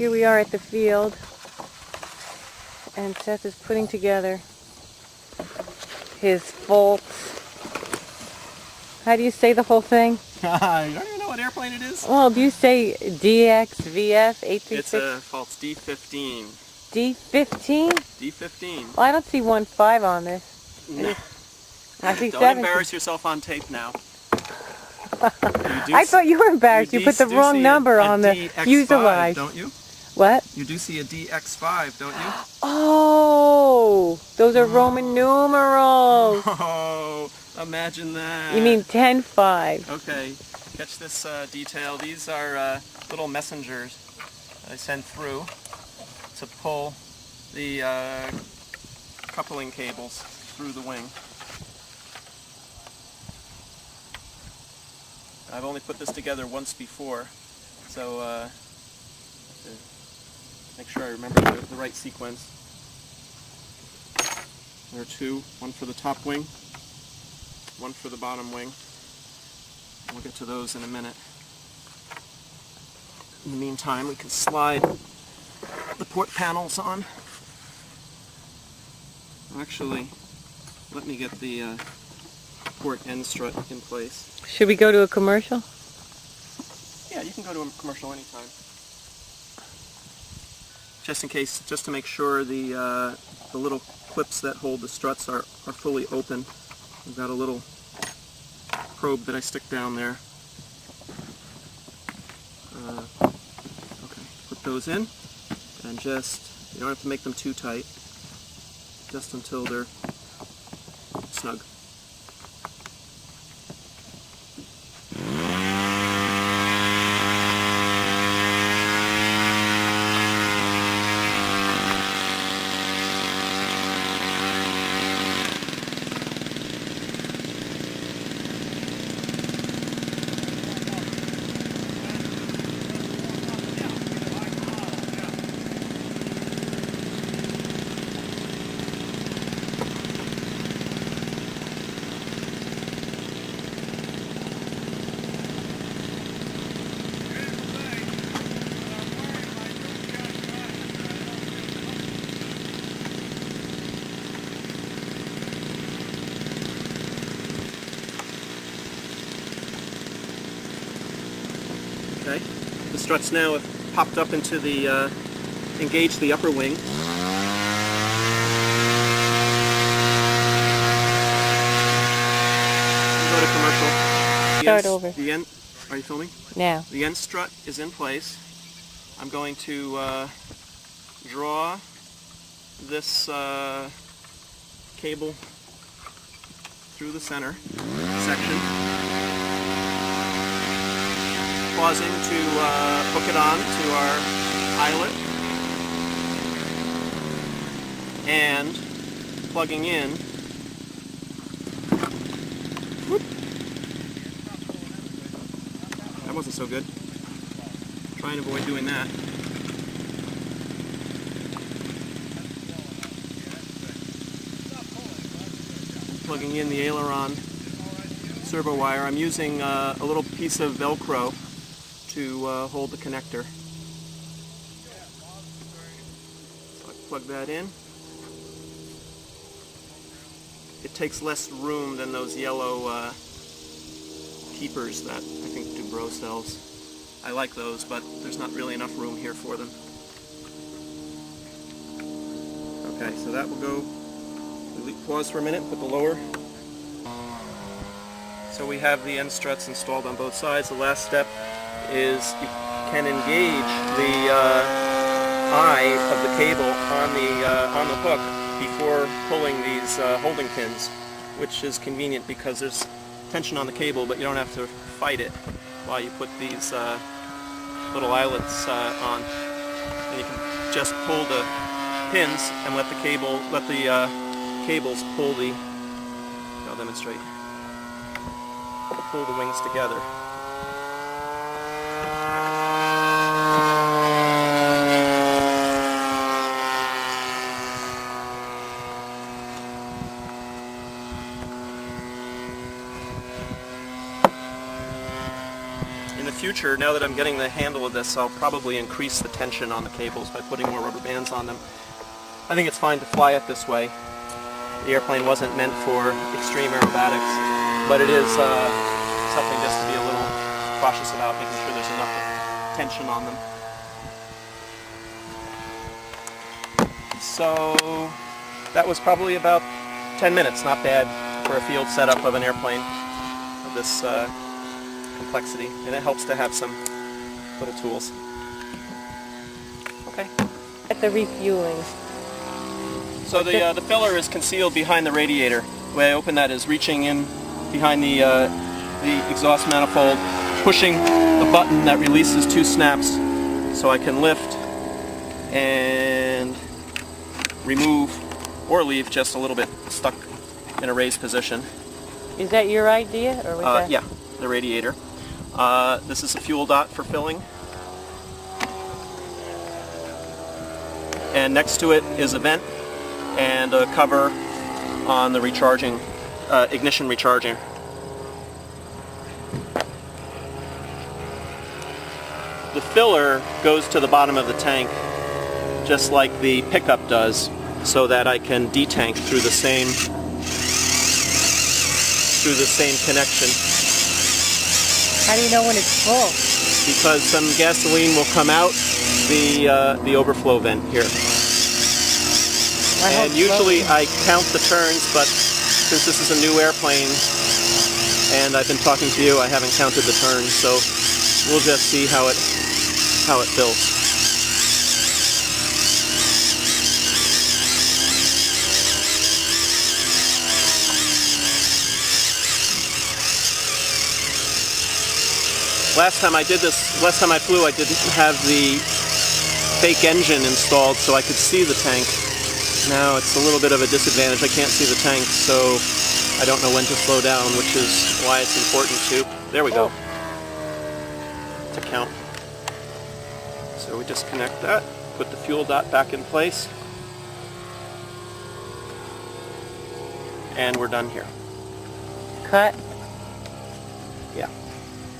Here we are at the field, and Seth is putting together his Pfalz. How do you say the whole thing? You don't even know what airplane it is? Well, do you say DXVF 836? It's a Pfalz D15. D15? D15. Well, I don't see 1.5 on this. No. I see Don't 17. embarrass yourself on tape now. I thought you were embarrassed. You put the wrong number on the fuselage. Don't you? What? You do see a DX5, don't you? Oh, those are Roman numerals. Oh, imagine that. You mean 10.5. Okay, catch this detail. These are little messengers I send through to pull the coupling cables through the wing. I've only put this together once before, so to make sure I remember the right sequence. There are two, one for the top wing, one for the bottom wing. We'll get to those in a minute. In the meantime, we can slide the port panels on. Actually, let me get the port end strut in place. Should we go to a commercial? Yeah, you can go to a commercial anytime. Just in case, just to make sure the little clips that hold the struts are fully open. We've got a little probe that I stick down there. Okay, put those in, and just, you don't have to make them too tight, just until they're snug. Okay, the struts now have popped up into the, engaged the upper wing. Go to commercial. Start over. The end, are you filming? Now. The end strut is in place. I'm going to draw this cable through the center section. Pausing to hook it on to our eyelet, and plugging in. Whoop. That wasn't so good. Try and avoid doing that. Plugging in the aileron servo wire. I'm using a little piece of Velcro to hold the connector. So I plug that in. It takes less room than those yellow keepers that I think Dubrow sells. I like those, but there's not really enough room here for them. Okay, so that will go. We'll pause for a minute, put the lower. So we have the end struts installed on both sides. The last step is you can engage the eye of the cable on the hook before pulling these holding pins, which is convenient because there's tension on the cable, but you don't have to fight it while you put these little eyelets on. And you can just pull the pins and let the cables pull the. I'll demonstrate. Pull the wings together. In the future, now that I'm getting the handle of this, I'll probably increase the tension on the cables by putting more rubber bands on them. I think it's fine to fly it this way. The airplane wasn't meant for extreme aerobatics, but it is something just to be a little cautious about, making sure there's enough tension on them. So that was probably about 10 minutes, not bad for a field setup of an airplane of this complexity, and it helps to have some little tools. Okay. At the refueling. So the filler is concealed behind the radiator. The way I open that is reaching in behind the exhaust manifold, pushing the button that releases 2 snaps, so I can lift and remove or leave just a little bit stuck in a raised position. Is that your idea, or was that? Yeah, the radiator. This is a fuel dot for filling. And next to it is a vent and a cover on the recharging, ignition recharging. The filler goes to the bottom of the tank just like the pickup does, so that I can detank through the same connection. How do you know when it's full? Because some gasoline will come out the overflow vent here. And usually I count the turns, but since this is a new airplane and I've been talking to you, I haven't counted the turns, so we'll just see how it fills. Last time I flew, I didn't have the fake engine installed so I could see the tank. Now it's a little bit of a disadvantage. I can't see the tank, so I don't know when to slow down, which is why it's important to, there we go, to count. So we disconnect that, put the fuel dot back in place, and we're done here. Cut? Yeah.